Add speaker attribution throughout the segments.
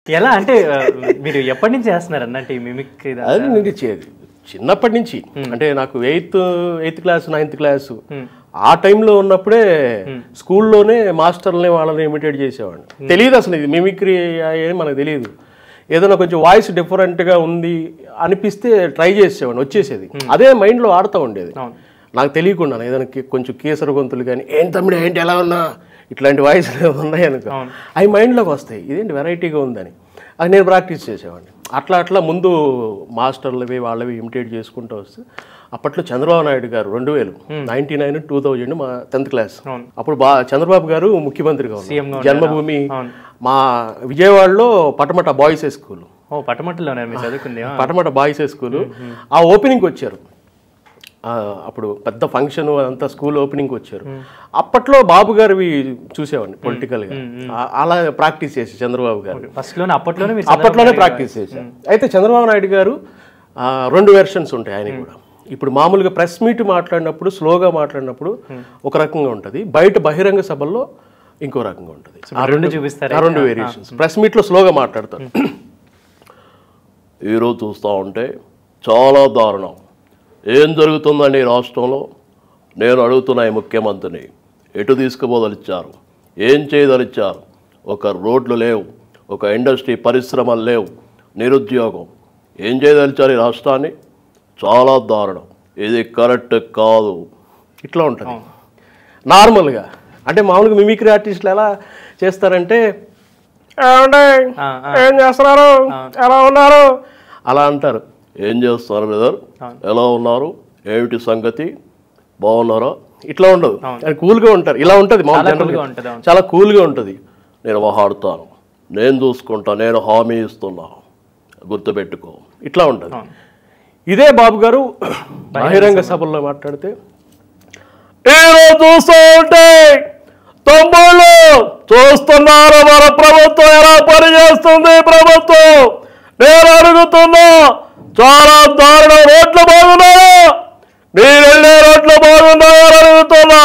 Speaker 1: ఎలా అంటే మీరు ఎప్పటి నుంచి చేస్తున్నారన్న అంటే మిమిక్
Speaker 2: అది నేను చిన్నప్పటి నుంచి అంటే నాకు ఎయిత్ క్లాస్ 9th క్లాస్ ఆ టైంలో ఉన్నప్పుడే స్కూల్లోనే మాస్టర్ని వాళ్ళని ఇమిటేట్ చేసేవాడిని. తెలియదు అసలు ఇది మిమిక్రీ అని మనకు తెలియదు. ఏదైనా కొంచెం వాయిస్ డిఫరెంట్గా ఉంది అనిపిస్తే ట్రై చేసేవాడిని, వచ్చేసేది. అదే మైండ్లో ఆడుతూ ఉండేది నాకు తెలియకుండా. ఏదైనా కొంచెం కేసర గొంతులు కానీ ఏం తమ్ముడు ఏంటి ఎలా ఉన్నా ఇట్లాంటి వాయిస్ ఉన్నాయనుకో అవి మైండ్లోకి వస్తాయి. ఇదేంటి వెరైటీగా ఉందని అది నేను ప్రాక్టీస్ చేసేవాడిని. అట్లా ముందు మాస్టర్లవి వాళ్ళవి ఇమిటేట్ చేసుకుంటూ వస్తే అప్పట్లో చంద్రబాబు నాయుడు గారు 2000 99 2000 మా 10th క్లాస్ అప్పుడు చంద్రబాబు గారు ముఖ్యమంత్రిగా ఉన్నారు. జన్మభూమి మా విజయవాడలో Patamata boys high school, Patamata boys high school ఆ ఓపెనింగ్కి వచ్చారు. అప్పుడు పెద్ద ఫంక్షన్ అంతా స్కూల్ ఓపెనింగ్కి వచ్చారు. అప్పట్లో బాబు గారివి చూసేవాడిని పొలిటికల్గా. అలా ప్రాక్టీస్ చేసి చంద్రబాబు గారు అప్పట్లోనే ప్రాక్టీస్ చేశారు. అయితే చంద్రబాబు నాయుడు గారు 2 వెర్షన్స్ ఉంటాయి ఆయన కూడా. ఇప్పుడు మామూలుగా ప్రెస్ మీట్ మాట్లాడినప్పుడు స్లోగా మాట్లాడినప్పుడు ఒక రకంగా ఉంటుంది, బయట బహిరంగ సభల్లో ఇంకో రకంగా ఉంటుంది. ఆ రెండు వేరియేషన్స్. ప్రెస్ మీట్లో స్లోగా మాట్లాడతారు. ఈరోజు చూస్తూ ఉంటే చాలా దారుణం, ఏం జరుగుతుందండి రాష్ట్రంలో? నేను అడుగుతున్నా ఈ ముఖ్యమంత్రిని, ఎటు తీసుకుపోదలిచ్చారు, ఏం చేయదలిచ్చారు? ఒక రోడ్లు లేవు, ఒక ఇండస్ట్రీ పరిశ్రమలు లేవు, నిరుద్యోగం, ఏం చేయదలిచారు ఈ రాష్ట్రాన్ని? చాలా దారుణం, ఇది కరెక్ట్ కాదు. ఇట్లా ఉంటుంది నార్మల్గా. అంటే మామూలుగా మిమిక్రీ ఆర్టిస్టులు ఎలా చేస్తారంటే ఏం చేస్తున్నారు, ఎలా ఉన్నారు అలా అంటారు. ఏం చేస్తున్నారు బ్రదర్, ఎలా ఉన్నారు, ఏమిటి సంగతి, బాగున్నారా? ఇట్లా ఉండదు, కూల్గా ఉంటారు. ఇలా ఉంటుంది మామూలుగా, చాలా కూల్గా ఉంటుంది. నేను మాట్లాడుతాను, నేను చూసుకుంటా, నేను హామీ ఇస్తున్నా, గుర్తుపెట్టుకో, ఇట్లా ఉంటుంది. ఇదే బాబు గారు బహిరంగ సభల్లో మాట్లాడితే ఈరోజు చూస్తూ ఉంటే తమ్ముళ్ళు చూస్తున్నారు మన ప్రభుత్వం ఎలా పనిచేస్తుంది. ప్రభుత్వం నేను అడుగుతున్నా, చాలా దారుణం, రోడ్లు బాగున్నాయా, మీరు వెళ్ళే రోడ్లు బాగున్నాయా అడుగుతున్నా.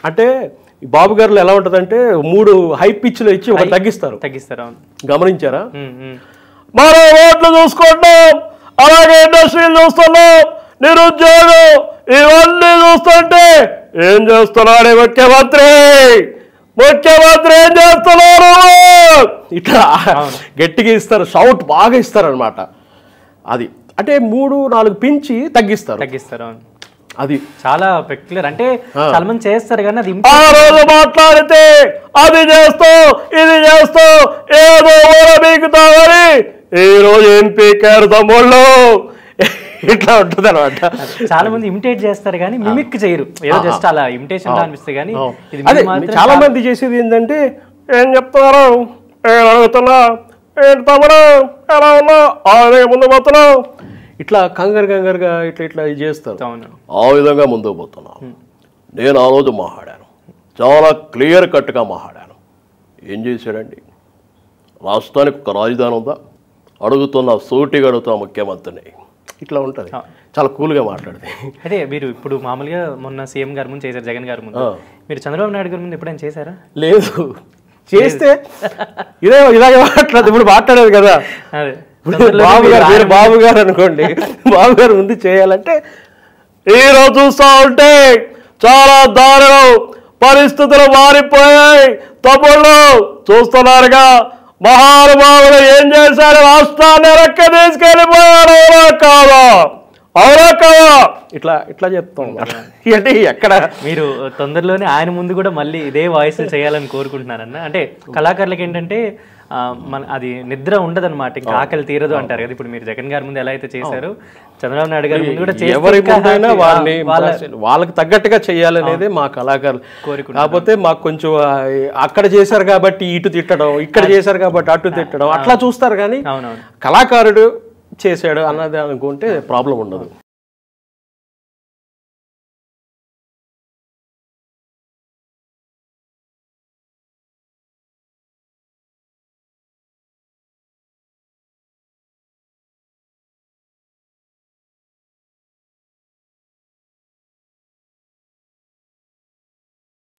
Speaker 2: అంటే ఈ బాబు గారులో ఎలా ఉంటుందంటే 3 హై పిచ్లు ఇచ్చి ఒక తగ్గిస్తారు. గమనించారా? మరో రోడ్లు చూసుకుంటాం, అలాగే ఇండస్ట్రీలు చూస్తున్నాం, నిరుద్యోగం, ఇవన్నీ చూస్తుంటే ఏం చేస్తున్నాడు ముఖ్యమంత్రి ఏం చేస్తున్నారు? ఇట్లా గట్టిగా ఇస్తారు, షౌట్ బాగా ఇస్తారు అనమాట. అది అంటే 3-4 పించి తగ్గిస్తారు. అది
Speaker 1: చాలా పెక్యులర్. అంటే చాలా మంది చేస్తారు కానీ అది
Speaker 2: ఆ రోజు మాట్లాడితే అది చేస్తూ ఇది చేస్తూ ఏదో బీకుతామని ఈ రోజు ఏం పీకారు తమ్ముళ్ళు, ఇట్లా ఉంటుంది అనమాట.
Speaker 1: చాలా మంది ఇమిటేట్ చేస్తారు కానీ మిమిక్ చేయరు, ఏదో జస్ట్ అలా ఇమిటేషన్ అనిపిస్తుంది. కానీ
Speaker 2: చాలా మంది చేసేది ఏంటంటే ఏం చెప్తున్నారు, నేను అడుగుతున్నా, ఏంటి తమ్ముడు ఎలా ఉన్నావు, ముందు పోతున్నావు, ఇట్లా కంగారుగా ఇట్లా చేస్తారు. ఆ విధంగా ముందుకు పోతున్నాం. నేను ఆ రోజు మాట్లాడాను, చాలా క్లియర్ కట్గా మాట్లాడాను. ఏం చేశాడండి? రాష్ట్రానికి ఒక రాజధాని ఉందా అడుగుతున్నా, సూటిగా అడుగుతా ముఖ్యమంత్రిని. ఇట్లా ఉంటుంది, చాలా కూల్గా మాట్లాడితే.
Speaker 1: అదే మీరు ఇప్పుడు మామూలుగా మొన్న సీఎం గారి ముందు చేశారు, జగన్ గారి ముందు. మీరు చంద్రబాబు నాయుడు గారి ముందు ఎప్పుడైనా చేశారా?
Speaker 2: లేదు. చేస్తే ఇలాగే మాట్లాడదు. ఇప్పుడు మాట్లాడేది కదా బాబు గారు అనుకోండి, బాబు గారు ముందు చేయాలంటే ఈరోజు చూస్తూ ఉంటే చాలా దారుణం, పరిస్థితులు మారిపోయాయి తమ్ముళ్ళు, చూస్తున్నారుగా మహానుభావులు ఏం చేశారు, రాష్ట్రాన్ని రెక్క తీసుకెళ్ళిపోయారు, అవునా కాదా? ఇట్లా చెప్తాం. అంటే ఎక్కడ
Speaker 1: మీరు తొందరలోనే ఆయన ముందు కూడా మళ్ళీ ఇదే వాయిస్ చేయాలని కోరుకుంటున్నారన్న. అంటే కళాకారులకి ఏంటంటే అది నిద్ర ఉండదు అనమాట, ఇంకా ఆకలి తీరదు అంటారు కదా. ఇప్పుడు మీరు జగన్ గారి ముందు ఎలా అయితే చేశారు, చంద్రబాబు నాయుడు గారి ముందు కూడా
Speaker 2: ఎవరి ముందైనా వాళ్ళకి తగ్గట్టుగా చేయాలనేది మా కళాకారులు కోరిక. కాకపోతే మాకు కొంచెం అక్కడ చేశారు కాబట్టి ఇటు తిట్టడం, ఇక్కడ చేశారు కాబట్టి అటు తిట్టడం, అట్లా చూస్తారు. కానీ కళాకారుడు చేశాడు అన్నది అనుకుంటే ప్రాబ్లం ఉండదు.